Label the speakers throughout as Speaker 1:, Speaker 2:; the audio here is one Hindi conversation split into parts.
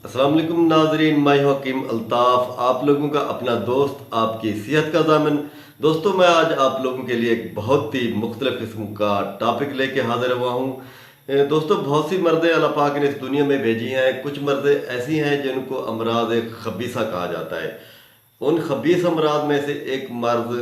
Speaker 1: अस्सलाम वालेकुम नाजरीन, मैं हूं हकीम अल्ताफ़, आप लोगों का अपना दोस्त, आपकी सेहत का ज़ामिन। दोस्तों, मैं आज आप लोगों के लिए एक बहुत ही मुख्तलिफ किस्म का टॉपिक लेके हाजिर हुआ हूँ। दोस्तों, बहुत सी मर्दें अल्लाह पाक ने इस दुनिया में भेजी हैं। कुछ मर्दें ऐसी हैं जिनको अमराज खबीसा कहा जाता है। उन खबीस अमराज में से एक मर्ज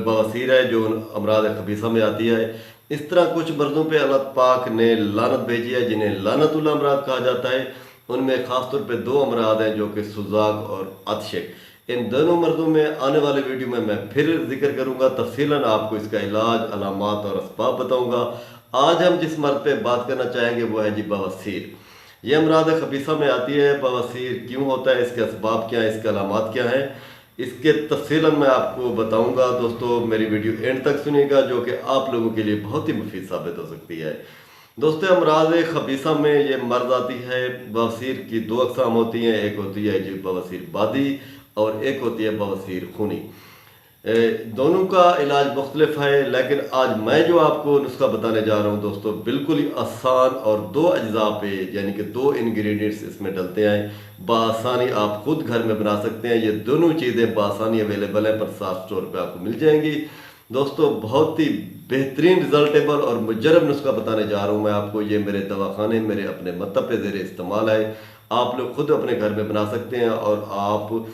Speaker 1: बवासीर है जो उन अमराज खबीसा में आती है। इस तरह कुछ मर्दों पे अल्लाह पाक ने लानत भेजी है जिन्हें लानतुल अमराज कहा जाता है। उनमें ख़ास तौर पे दो अमराज हैं जो कि सुजाक और अतशक। इन दोनों मर्दों में आने वाले वीडियो में मैं फिर जिक्र करूंगा, तफसीलन आपको इसका इलाज, अलामात और असबाब बताऊंगा। आज हम जिस मर्द पे बात करना चाहेंगे वो है जी बवासीर। ये अमराज खबीसा में आती है। बवासीर क्यों होता है, इसके असबाब क्या हैं, इसके अलामात क्या हैं, इसके तफसीलन मैं आपको बताऊंगा। दोस्तों, मेरी वीडियो एंड तक सुनिएगा जो कि आप लोगों के लिए बहुत ही मुफीद साबित हो सकती है। दोस्तों, अमराज खबीसा में ये मर्ज आती है। बवासीर की दो अकसाम होती हैं, एक होती है जी बवासीर बादी और एक होती है बवासीर खूनी। दोनों का इलाज मुख्तलिफ है, लेकिन आज मैं जो आपको नुस्खा बताने जा रहा हूँ दोस्तों, बिल्कुल ही आसान और दो अज्जा पे यानी कि दो इंग्रेडिएंट्स इसमें डलते हैं। बआसानी आप खुद घर में बना सकते हैं। ये दोनों चीज़ें बआसानी अवेलेबल हैं, प्रसाद स्टोर पे आपको मिल जाएंगी। दोस्तों, बहुत ही बेहतरीन रिजल्टेबल और मुजरब नुस्खा बताने जा रहा हूँ मैं आपको। ये मेरे दवाखाने, मेरे अपने मतब पे ज़ेर इस्तेमाल है। आप लोग खुद अपने घर में बना सकते हैं। और आप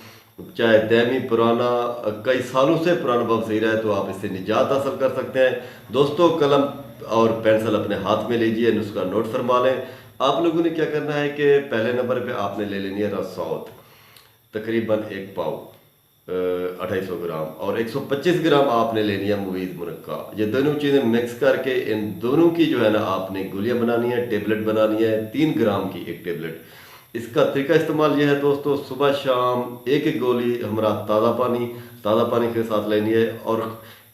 Speaker 1: चाहे दैमी पुराना, कई सालों से पुराना बवासीर है तो आप इससे निजात हासिल कर सकते हैं। दोस्तों, कलम और पेंसिल अपने हाथ में लीजिए, नुस्खा नोट फरमा लें। आप लोगों ने क्या करना है कि पहले नंबर पे आपने ले लेनी है रसौत, तकरीबन एक पाव 250 ग्राम, और 125 ग्राम आपने लेनी है मुवीज़ मुनक्का। ये दोनों चीज़ें मिक्स करके इन दोनों की जो है ना आपने गोलियां बनानी है, टेबलेट बनानी है, 3 ग्राम की एक टेबलेट। इसका तरीका इस्तेमाल यह है दोस्तों, सुबह शाम एक एक गोली हमारा ताज़ा पानी के साथ लेनी है। और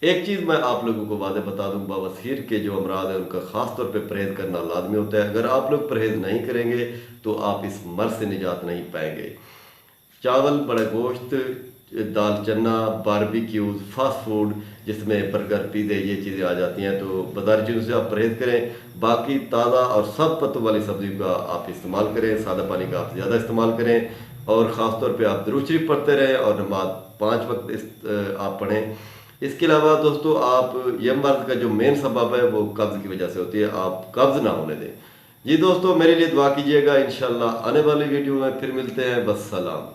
Speaker 1: एक चीज़ मैं आप लोगों को वादे बता दूं, बवासीर के जो अमराज है उनका ख़ास तौर पे परहेज़ करना लाजमी होता है। अगर आप लोग परहेज़ नहीं करेंगे तो आप इस मर्ज से निजात नहीं पाएंगे। चावल, बड़ा गोश्त, दाल चना, बारबेक्यूज, फास्ट फूड जिसमें बर्गर, पिज़्ज़े, ये चीज़ें आ जाती हैं, तो बाज़ारी चीज़ों से आप परहेज़ करें। बाकी ताज़ा और सब पत्तों वाली सब्ज़ी का आप इस्तेमाल करें, सादा पानी का आप ज़्यादा इस्तेमाल करें। और ख़ास तौर पे आप दुरूद शरीफ पढ़ते रहें और नमाज 5 वक्त आप पढ़ें। इसके अलावा दोस्तों, आप ये मर्द का जो मेन सबब है वो कब्ज़ की वजह से होती है, आप कब्ज़ ना होने दें। जी दोस्तों, मेरे लिए दुआ कीजिएगा। इंशाल्लाह आने वाली वीडियो में फिर मिलते हैं। बस सलाम।